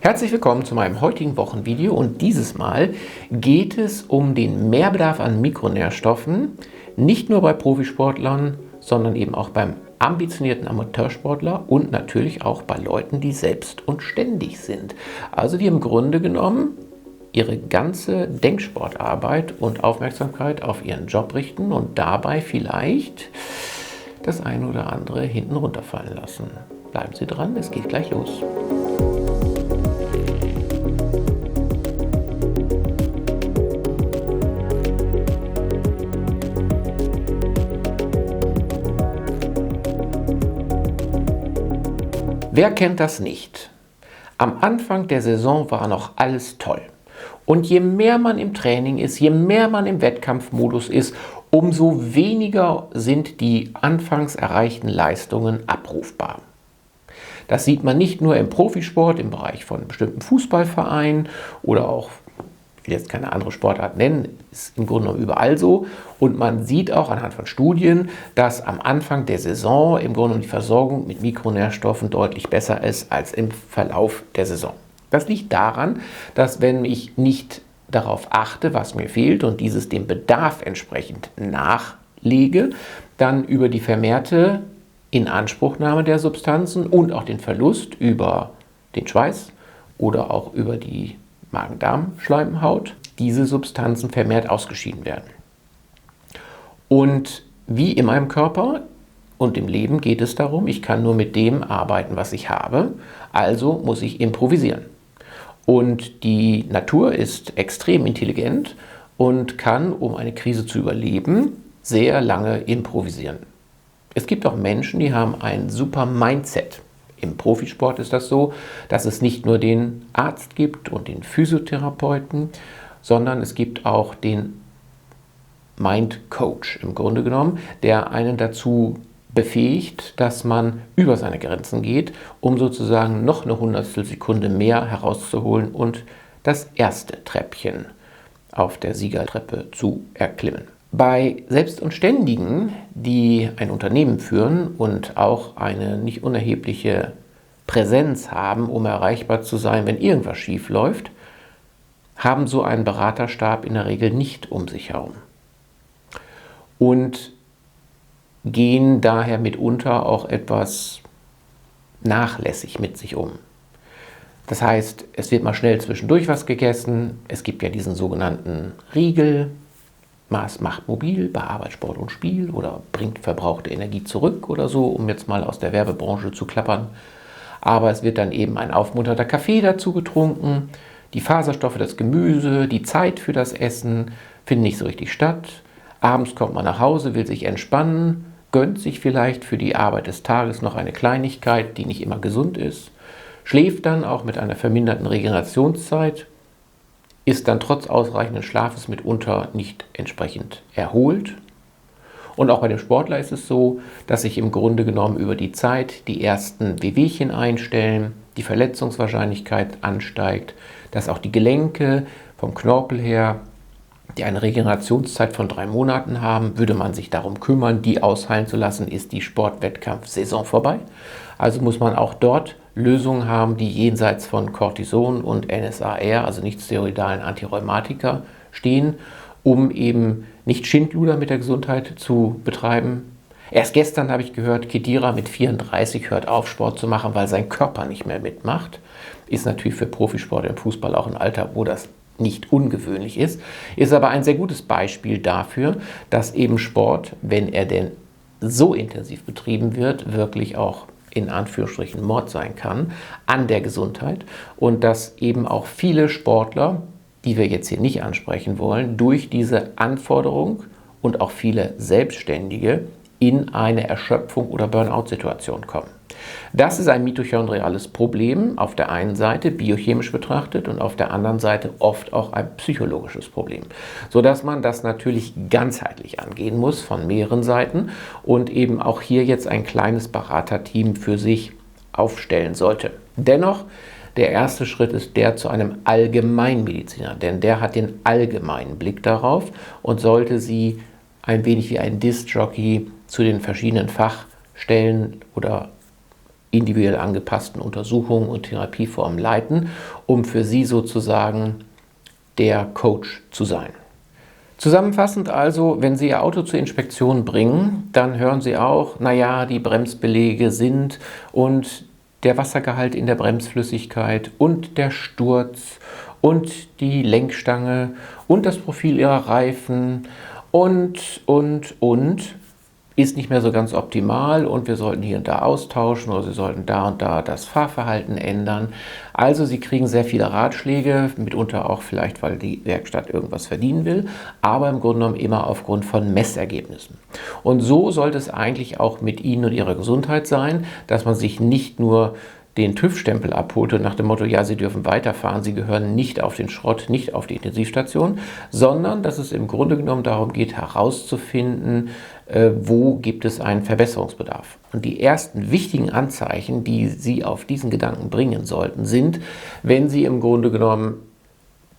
Herzlich willkommen zu meinem heutigen Wochenvideo und dieses Mal geht es um den Mehrbedarf an Mikronährstoffen, nicht nur bei Profisportlern, sondern eben auch beim ambitionierten Amateursportler und natürlich auch bei Leuten, die selbst und ständig sind. Also die im Grunde genommen ihre ganze Denksportarbeit und Aufmerksamkeit auf ihren Job richten und dabei vielleicht das eine oder andere hinten runterfallen lassen. Bleiben Sie dran, es geht gleich los. Wer kennt das nicht? Am Anfang der Saison war noch alles toll. Und je mehr man im Training ist, je mehr man im Wettkampfmodus ist, umso weniger sind die anfangs erreichten Leistungen abrufbar. Das sieht man nicht nur im Profisport, im Bereich von bestimmten Fußballvereinen oder auch, ich will jetzt keine andere Sportart nennen, ist im Grunde genommen überall so. Und man sieht auch anhand von Studien, dass am Anfang der Saison im Grunde genommen die Versorgung mit Mikronährstoffen deutlich besser ist als im Verlauf der Saison. Das liegt daran, dass wenn ich nicht darauf achte, was mir fehlt und dieses dem Bedarf entsprechend nachlege, dann über die vermehrte Inanspruchnahme der Substanzen und auch den Verlust über den Schweiß oder auch über die Magen-Darm-Schleimhaut diese Substanzen vermehrt ausgeschieden werden. Und wie in meinem Körper und im Leben geht es darum, ich kann nur mit dem arbeiten, was ich habe, also muss ich improvisieren. Und die Natur ist extrem intelligent und kann, um eine Krise zu überleben, sehr lange improvisieren. Es gibt auch Menschen, die haben ein super Mindset. Im Profisport ist das so, dass es nicht nur den Arzt gibt und den Physiotherapeuten, sondern es gibt auch den Mind-Coach im Grunde genommen, der einen dazu befähigt, dass man über seine Grenzen geht, um sozusagen noch eine Hundertstelsekunde mehr herauszuholen und das erste Treppchen auf der Siegertreppe zu erklimmen. Bei Selbst und Ständigen, die ein Unternehmen führen und auch eine nicht unerhebliche Präsenz haben, um erreichbar zu sein, wenn irgendwas schief läuft, haben so einen Beraterstab in der Regel nicht um sich herum. Und gehen daher mitunter auch etwas nachlässig mit sich um. Das heißt, es wird mal schnell zwischendurch was gegessen, es gibt ja diesen sogenannten Riegel, Maß macht mobil bei Arbeit, Sport und Spiel oder bringt verbrauchte Energie zurück oder so, um jetzt mal aus der Werbebranche zu klappern. Aber es wird dann eben ein aufmunternder Kaffee dazu getrunken, die Faserstoffe, das Gemüse, die Zeit für das Essen finden nicht so richtig statt. Abends kommt man nach Hause, will sich entspannen, gönnt sich vielleicht für die Arbeit des Tages noch eine Kleinigkeit, die nicht immer gesund ist, schläft dann auch mit einer verminderten Regenerationszeit, ist dann trotz ausreichenden Schlafes mitunter nicht entsprechend erholt. Und auch bei dem Sportler ist es so, dass sich im Grunde genommen über die Zeit die ersten Wehwehchen einstellen, die Verletzungswahrscheinlichkeit ansteigt, dass auch die Gelenke vom Knorpel her, die eine Regenerationszeit von 3 Monaten haben, würde man sich darum kümmern, die ausheilen zu lassen, ist die Sportwettkampfsaison vorbei. Also muss man auch dort Lösungen haben, die jenseits von Cortison und NSAR, also nicht steroidalen Antirheumatika, stehen, um eben nicht Schindluder mit der Gesundheit zu betreiben. Erst gestern habe ich gehört, Khedira mit 34 hört auf, Sport zu machen, weil sein Körper nicht mehr mitmacht. Ist natürlich für Profisport im Fußball auch ein Alter, wo das nicht ungewöhnlich ist aber ein sehr gutes Beispiel dafür, dass eben Sport, wenn er denn so intensiv betrieben wird, wirklich auch in Anführungsstrichen Mord sein kann an der Gesundheit und dass eben auch viele Sportler, die wir jetzt hier nicht ansprechen wollen, durch diese Anforderung und auch viele Selbstständige in eine Erschöpfung oder Burnout-Situation kommen. Das ist ein mitochondriales Problem, auf der einen Seite biochemisch betrachtet und auf der anderen Seite oft auch ein psychologisches Problem, sodass man das natürlich ganzheitlich angehen muss von mehreren Seiten und eben auch hier jetzt ein kleines Beraterteam für sich aufstellen sollte. Dennoch, der erste Schritt ist der zu einem Allgemeinmediziner, denn der hat den allgemeinen Blick darauf und sollte Sie ein wenig wie ein Diskjockey zu den verschiedenen Fachstellen oder individuell angepassten Untersuchungen und Therapieformen leiten, um für Sie sozusagen der Coach zu sein. Zusammenfassend also, wenn Sie Ihr Auto zur Inspektion bringen, dann hören Sie auch, naja, die Bremsbeläge sind und der Wassergehalt in der Bremsflüssigkeit und der Sturz und die Lenkstange und das Profil Ihrer Reifen und ist nicht mehr so ganz optimal und wir sollten hier und da austauschen oder Sie sollten da und da das Fahrverhalten ändern. Also Sie kriegen sehr viele Ratschläge, mitunter auch vielleicht, weil die Werkstatt irgendwas verdienen will, aber im Grunde genommen immer aufgrund von Messergebnissen. Und so sollte es eigentlich auch mit Ihnen und Ihrer Gesundheit sein, dass man sich nicht nur den TÜV-Stempel abholte nach dem Motto, ja, Sie dürfen weiterfahren, Sie gehören nicht auf den Schrott, nicht auf die Intensivstation, sondern dass es im Grunde genommen darum geht, herauszufinden, wo gibt es einen Verbesserungsbedarf. Und die ersten wichtigen Anzeichen, die Sie auf diesen Gedanken bringen sollten, sind, wenn Sie im Grunde genommen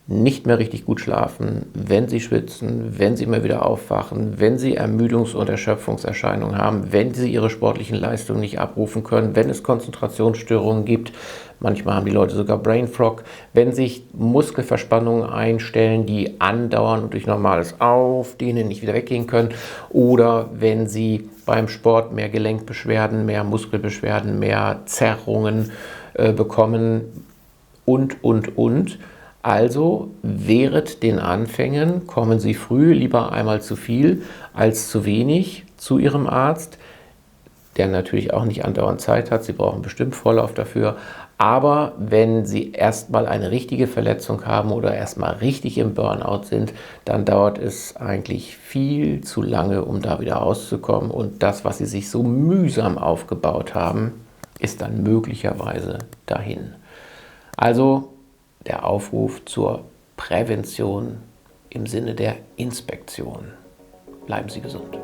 nicht mehr richtig gut schlafen, wenn Sie schwitzen, wenn Sie immer wieder aufwachen, wenn Sie Ermüdungs- und Erschöpfungserscheinungen haben, wenn Sie Ihre sportlichen Leistungen nicht abrufen können, wenn es Konzentrationsstörungen gibt, manchmal haben die Leute sogar Brain Fog, wenn sich Muskelverspannungen einstellen, die andauern und durch normales Aufdehnen nicht wieder weggehen können, oder wenn Sie beim Sport mehr Gelenkbeschwerden, mehr Muskelbeschwerden, mehr Zerrungen bekommen und. Also wehret den Anfängen, kommen Sie früh, lieber einmal zu viel als zu wenig zu Ihrem Arzt, der natürlich auch nicht andauernd Zeit hat, Sie brauchen bestimmt Vorlauf dafür, aber wenn Sie erstmal eine richtige Verletzung haben oder erstmal richtig im Burnout sind, dann dauert es eigentlich viel zu lange, um da wieder rauszukommen und das, was Sie sich so mühsam aufgebaut haben, ist dann möglicherweise dahin. Also der Aufruf zur Prävention im Sinne der Inspektion. Bleiben Sie gesund.